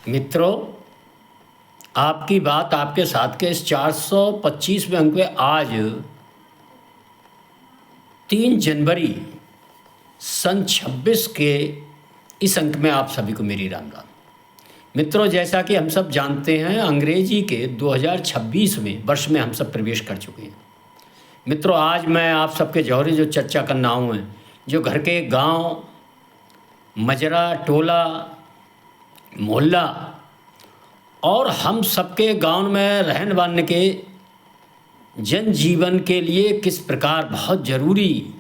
मित्रों, आपकी बात आपके साथ के इस 425वें अंक में आज 3 जनवरी सन 26 के इस अंक में आप सभी को मेरी राम राम। मित्रों, जैसा कि हम सब जानते हैं, अंग्रेजी के 2026वें वर्ष में हम सब प्रवेश कर चुके हैं। मित्रों, आज मैं आप सबके जौहरी जो चर्चा करना हूँ, जो घर के गांव, मजरा, टोला, मोहल्ला और हम सबके गांव में रहने वाले के जनजीवन के लिए किस प्रकार बहुत ज़रूरी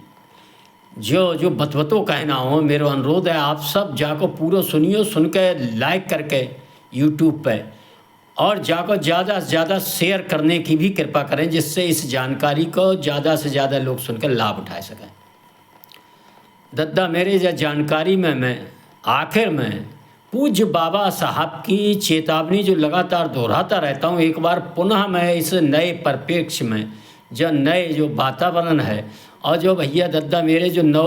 जो बतवतो कहना हो, मेरा अनुरोध है आप सब जाको पूरा सुनियो, सुन के लाइक करके यूट्यूब पे और जाको ज़्यादा से ज़्यादा शेयर करने की भी कृपा करें, जिससे इस जानकारी को ज़्यादा से ज़्यादा लोग सुनकर लाभ उठा सकें। दद्दा मेरे जानकारी में मैं आखिर में पूज्य बाबा साहब की चेतावनी जो लगातार दोहराता रहता हूँ, एक बार पुनः मैं इस नए परिप्रेक्ष्य में जो नए जो वातावरण है और जो भैया दद्दा मेरे जो नौ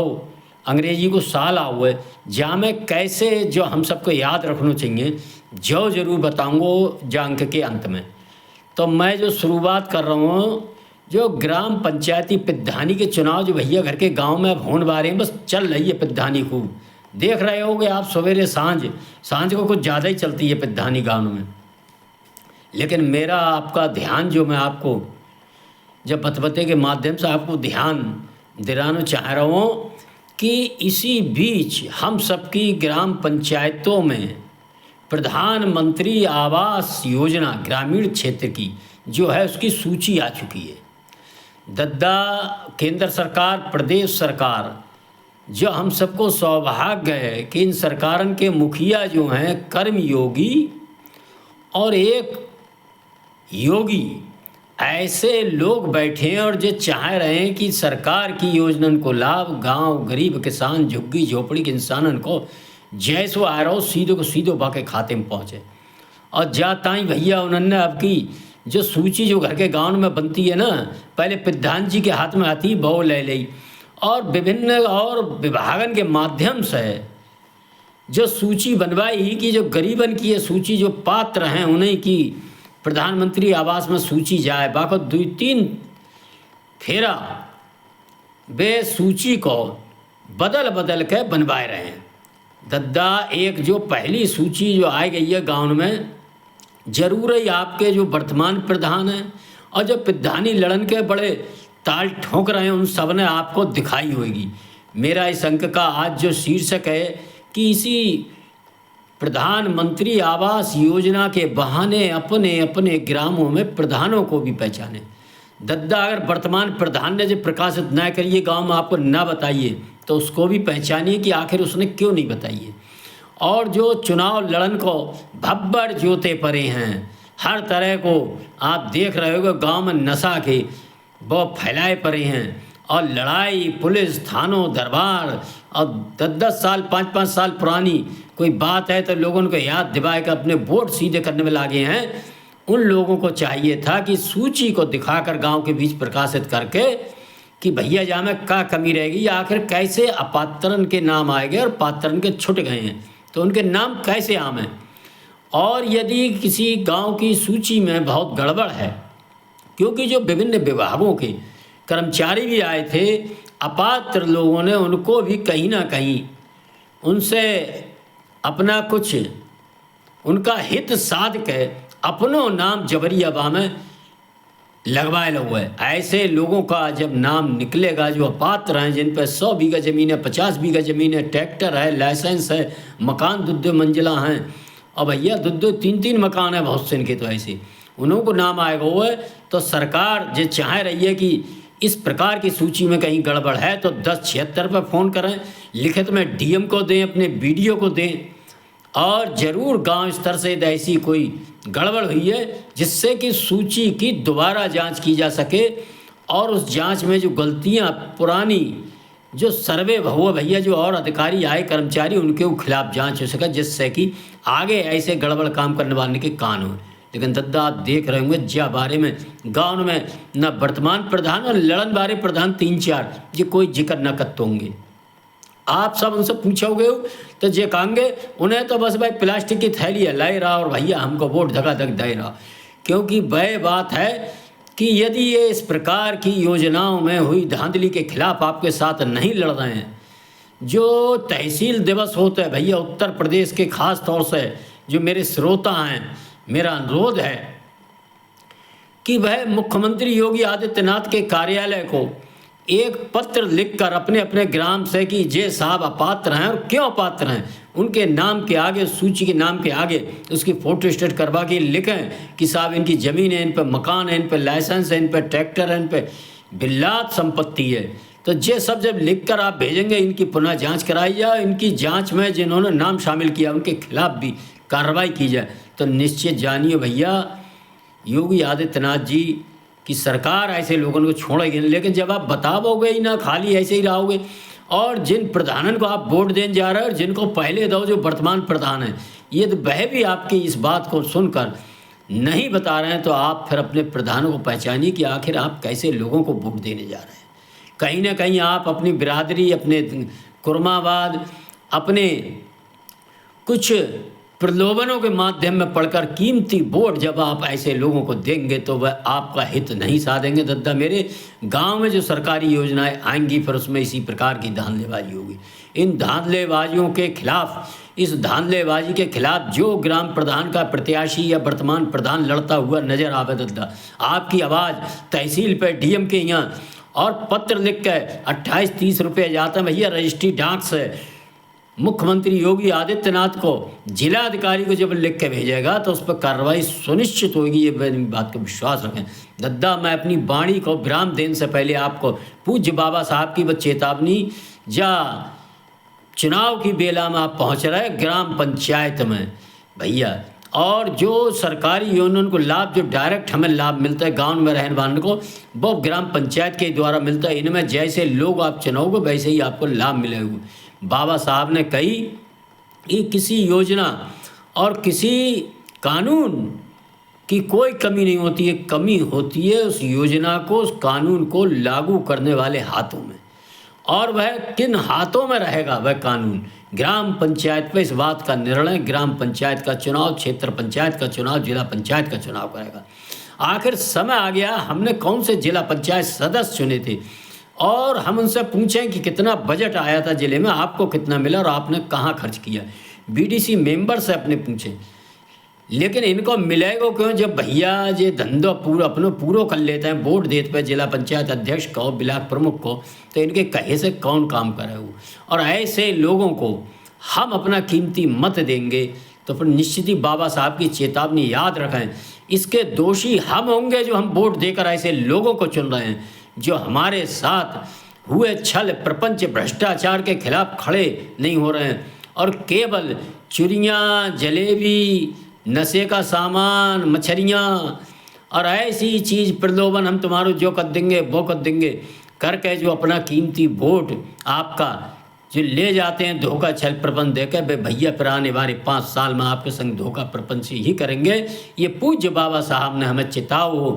अंग्रेजी को साल हुए, जहाँ में कैसे जो हम सबको याद रखना चाहिए, जो ज़रूर बताऊँगा जांक के अंत में। तो मैं जो शुरुआत कर रहा हूँ, जो ग्राम पंचायती पिद्धानी के चुनाव जो भैया घर के गांव में अब होने वाले हैं, बस चल रही है पिद्धानी खूब। देख रहे होगे आप सवेरे सांझ को कुछ ज़्यादा ही चलती है पिद्धानी गांव में। लेकिन मेरा आपका ध्यान जो मैं आपको जब बतबते के माध्यम से आपको ध्यान दिलाना चाह रहा हूँ कि इसी बीच हम सबकी ग्राम पंचायतों में प्रधानमंत्री आवास योजना ग्रामीण क्षेत्र की जो है उसकी सूची आ चुकी है। दद्दा केंद्र सरकार, प्रदेश सरकार, जो हम सबको सौभाग्य है कि इन सरकारन के मुखिया जो हैं कर्मयोगी और एक योगी ऐसे लोग बैठे हैं और जो चाह रहे हैं कि सरकार की योजनाओं को लाभ गांव, गरीब, किसान, झुग्गी झोपड़ी के इंसानन को जैसो आ रहा हो सीधे को सीधो बाके खाते में पहुँचे। और जाता ही भैया उन्होंने अब की जो सूची जो घर के गांव में बनती है ना, पहले प्रधान जी के हाथ में आती बहु ले ली और विभिन्न और विभागन के माध्यम से जो सूची बनवाई कि जो गरीबन की ये सूची जो पात्र हैं उन्हें की प्रधानमंत्री आवास में सूची जाए। बाको 2-3 फेरा वे सूची को बदल के बनवाए रहे हैं। दद्दा एक जो पहली सूची जो आई गई है गाँव में, जरूर ही आपके जो वर्तमान प्रधान हैं और जो प्रधानी लड़न के बड़े ताल ठोक रहे हैं उन सब ने आपको दिखाई होगी। मेरा इस अंक का आज जो शीर्षक है कि इसी प्रधानमंत्री आवास योजना के बहाने अपने अपने ग्रामों में प्रधानों को भी पहचाने। दद्दा अगर वर्तमान प्रधान ने जो प्रकाशित न करिए गांव में आपको ना बताइए तो उसको भी पहचानिए कि आखिर उसने क्यों नहीं बताइए। और जो चुनाव लड़न को भब्बर जोते पड़े हैं, हर तरह को आप देख रहे हो गांव में नशा के वो फैलाए पड़े हैं और लड़ाई पुलिस थानों दरबार और 10-10 साल 5-5 साल पुरानी कोई बात है तो लोगों को याद दिवाए कर अपने वोट सीधे करने में लागे हैं। उन लोगों को चाहिए था कि सूची को दिखाकर गांव के बीच प्रकाशित करके कि भैया जहाँ में क्या कमी रहेगी, आखिर कैसे अपात्रन के नाम आए गए और पात्रन के छुट गए हैं तो उनके नाम कैसे आम हैं। और यदि किसी गाँव की सूची में बहुत गड़बड़ है, क्योंकि जो विभिन्न विभागों के कर्मचारी भी आए थे, अपात्र लोगों ने उनको भी कहीं ना कहीं उनसे अपना कुछ उनका हित साध के अपनों नाम जबरियाबा में लगवाए हुए है। ऐसे लोगों का जब नाम निकलेगा जो अपात्र हैं, जिन पर 100 बीघा ज़मीन है, 50 बीघा ज़मीन है, ट्रैक्टर है, लाइसेंस है, मकान 2-2 मंजिला हैं और भैया 2-2 3-3 मकान है बहुत से इनके, तो ऐसे उन्हों को नाम आएगा हुआ है। तो सरकार जो चाह रही है कि इस प्रकार की सूची में कहीं गड़बड़ है तो 1076 पर फ़ोन करें, लिखित में डीएम को दें, अपने बीडीओ को दें और ज़रूर गांव स्तर से ऐसी कोई गड़बड़ हुई है जिससे कि सूची की दोबारा जांच की जा सके और उस जांच में जो गलतियां पुरानी जो सर्वे हुआ भैया जो और अधिकारी आए कर्मचारी उनके खिलाफ जांच हो सके, जिससे कि आगे ऐसे गड़बड़ काम करने वाले के कान हो। लेकिन दद्दा आप देख रहे होंगे ज्या बारे में गाँव में न वर्तमान प्रधान और लड़न बारे प्रधान 3-4 ये कोई जिक्र न करते होंगे। आप सब उनसे पूछोगे तो जे कहेंगे उन्हें तो बस भाई प्लास्टिक की थैली है लाई रहा और भैया हमको वोट धकाधक दे रहा। क्योंकि वह बात है कि यदि ये इस प्रकार की योजनाओं में हुई धांधली के खिलाफ आपके साथ नहीं लड़ रहे हैं, जो तहसील दिवस होते हैं भैया उत्तर प्रदेश के खास तौर से जो मेरे श्रोता हैं, मेरा अनुरोध है कि वह मुख्यमंत्री योगी आदित्यनाथ के कार्यालय को एक पत्र लिखकर अपने अपने ग्राम से कि जे साहब अपात्र हैं और क्यों अपात्र हैं, उनके नाम के आगे, सूची के नाम के आगे उसकी फोटो स्टेट करवा के लिखें कि साहब इनकी ज़मीन है, इन पर मकान है, इन पर लाइसेंस है, इन पर ट्रैक्टर है, इन पर बिल्लात संपत्ति है। तो ये सब जब लिखकर आप भेजेंगे, इनकी पुनः जांच कराई जाए, इनकी जांच में जिन्होंने नाम शामिल किया उनके खिलाफ भी कार्रवाई की जाए, तो निश्चित जानिए भैया योगी आदित्यनाथ जी की सरकार ऐसे लोगों को छोड़ेगी। लेकिन जब आप बताओगे ही ना, खाली ऐसे ही रहोगे, और जिन प्रधानों को आप वोट देने जा रहे हो और जिनको पहले दो जो वर्तमान प्रधान हैं, ये तो वह भी आपकी इस बात को सुनकर नहीं बता रहे हैं, तो आप फिर अपने प्रधानों को पहचानिए कि आखिर आप कैसे लोगों को वोट देने जा रहे हैं। कहीं ना कहीं आप अपनी बिरादरी, अपने कुर्मावाद, अपने कुछ प्रलोभनों के माध्यम में पढ़कर कीमती वोट जब आप ऐसे लोगों को देंगे तो वह आपका हित नहीं साधेंगे। दद्दा मेरे गांव में जो सरकारी योजनाएं आएंगी फिर उसमें इसी प्रकार की धांधलेबाजी होगी। इन धांधलेबाजियों के खिलाफ, इस धांधलेबाजी के खिलाफ जो ग्राम प्रधान का प्रत्याशी या वर्तमान प्रधान लड़ता हुआ नजर आवे दद्दा, आपकी आवाज़ तहसील पर डीएम के यहाँ और पत्र लिख के 28-30 रुपये जाते हैं भैया रजिस्ट्री डाक से, मुख्यमंत्री योगी आदित्यनाथ को जिलाधिकारी को जब लिख के भेजेगा तो उस पर कार्रवाई सुनिश्चित होगी। ये बात का विश्वास रखें। दद्दा मैं अपनी वाणी को विराम देने से पहले आपको पूज्य बाबा साहब की वह चेतावनी, जा चुनाव की बेला में आप पहुंच रहे ग्राम पंचायत में भैया, और जो सरकारी योजनाओं को लाभ जो डायरेक्ट हमें लाभ मिलता है गांव में रहने वालों को, वो ग्राम पंचायत के द्वारा मिलता है। इनमें जैसे लोग आप चुनाओगे वैसे ही आपको लाभ मिलेगा। बाबा साहब ने कही कि किसी योजना और किसी कानून की कोई कमी नहीं होती है, कमी होती है उस योजना को, उस कानून को लागू करने वाले हाथों में। और वह किन हाथों में रहेगा वह कानून, ग्राम पंचायत पर इस बात का निर्णय ग्राम पंचायत का चुनाव, क्षेत्र पंचायत का चुनाव, जिला पंचायत का चुनाव करेगा। आखिर समय आ गया, हमने कौन से जिला पंचायत सदस्य चुने थे और हम उनसे पूछें कि कितना बजट आया था जिले में, आपको कितना मिला और आपने कहाँ खर्च किया। बीडीसी मेंबर से अपने पूछें। लेकिन इनको मिलेगा क्यों जब भैया ये धंधा अपने पूरा कर लेते हैं, वोट देते पे जिला पंचायत अध्यक्ष को, ब्लॉक प्रमुख को, तो इनके कहे से कौन काम करे वो। और ऐसे लोगों को हम अपना कीमती मत देंगे तो फिर निश्चित ही बाबा साहब की चेतावनी याद रखें, इसके दोषी हम होंगे जो हम वोट देकर ऐसे लोगों को चुन रहे हैं जो हमारे साथ हुए छल प्रपंच भ्रष्टाचार के खिलाफ खड़े नहीं हो रहे हैं और केवल चुरियाँ, जलेबी, नशे का सामान, मछलियाँ और ऐसी चीज़ प्रलोभन, हम तुम्हारो जो कर देंगे वो कर देंगे करके जो अपना कीमती वोट आपका जो ले जाते हैं धोखा छल प्रपंच देकर, बे भैया फिर आने वाले 5 साल में आपके संग धोखा प्रपंच ही करेंगे। ये पूज्य बाबा साहब ने हमें चेताव हो,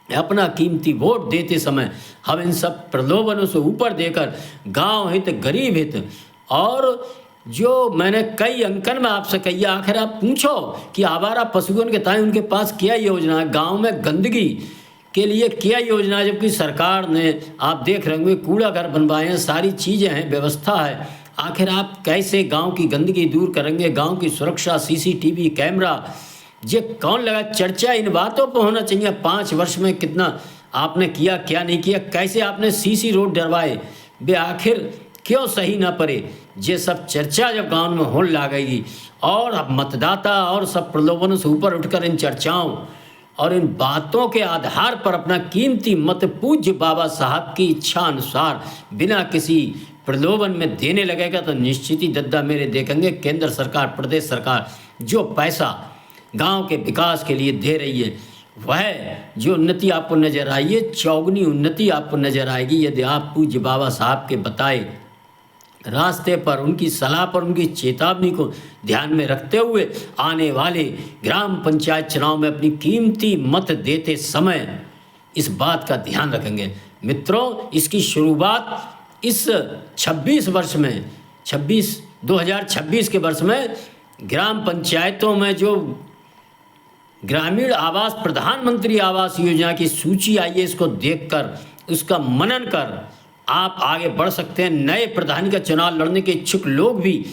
अपना कीमती वोट देते समय हम इन सब प्रलोभनों से ऊपर देकर गांव हित, गरीब हित, और जो मैंने कई अंकन में आपसे कही, आखिर आप पूछो कि आवारा पशुओं के ताई उनके पास क्या योजना है, गांव में गंदगी के लिए क्या योजना है, जबकि सरकार ने आप देख रहे होंगे कूड़ा घर बनवाए हैं, सारी चीज़ें हैं, व्यवस्था है। आखिर आप कैसे गांव की गंदगी दूर करेंगे, गांव की सुरक्षा, सीसीटीवी कैमरा, ये कौन लगा। चर्चा इन बातों पर होना चाहिए। 5 वर्ष में कितना आपने किया, क्या नहीं किया, कैसे आपने सीसी रोड डरवाए, वे आखिर क्यों सही ना पड़े। ये सब चर्चा जब गांव में होने लगेगी और अब मतदाता और सब प्रलोभनों से ऊपर उठकर इन चर्चाओं और इन बातों के आधार पर अपना कीमती मत पूज्य बाबा साहब की इच्छा अनुसार बिना किसी प्रलोभन में देने लगेगा तो निश्चित ही दद्दा मेरे देखेंगे केंद्र सरकार, प्रदेश सरकार जो पैसा गांव के विकास के लिए दे रही है वह जो उन्नति आपको नजर आई है, चौगुनी उन्नति आपको नजर आएगी यदि आप पूज्य बाबा साहब के बताए रास्ते पर, उनकी सलाह पर, उनकी चेतावनी को ध्यान में रखते हुए आने वाले ग्राम पंचायत चुनाव में अपनी कीमती मत देते समय इस बात का ध्यान रखेंगे। मित्रों, इसकी शुरुआत इस 26 वर्ष में 2026 के वर्ष में ग्राम पंचायतों में जो ग्रामीण आवास प्रधानमंत्री आवास योजना की सूची आई है, इसको देखकर उसका मनन कर आप आगे बढ़ सकते हैं। नए प्रधानी का चुनाव लड़ने के इच्छुक लोग भी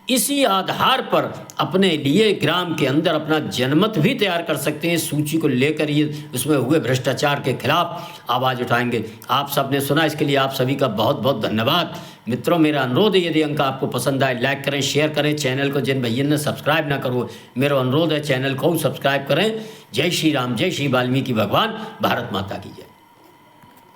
इसी आधार पर अपने लिए ग्राम के अंदर अपना जनमत भी तैयार कर सकते हैं। सूची को लेकर ये उसमें हुए भ्रष्टाचार के खिलाफ आवाज़ उठाएंगे। आप सबने सुना, इसके लिए आप सभी का बहुत बहुत धन्यवाद। मित्रों, मेरा अनुरोध है, यदि अंक आपको पसंद आए लाइक करें, शेयर करें। चैनल को जिन भैया ने सब्सक्राइब ना करो, मेरा अनुरोध है चैनल को सब्सक्राइब करें। जय श्री राम, जय श्री वाल्मीकि भगवान, भारत माता की जय।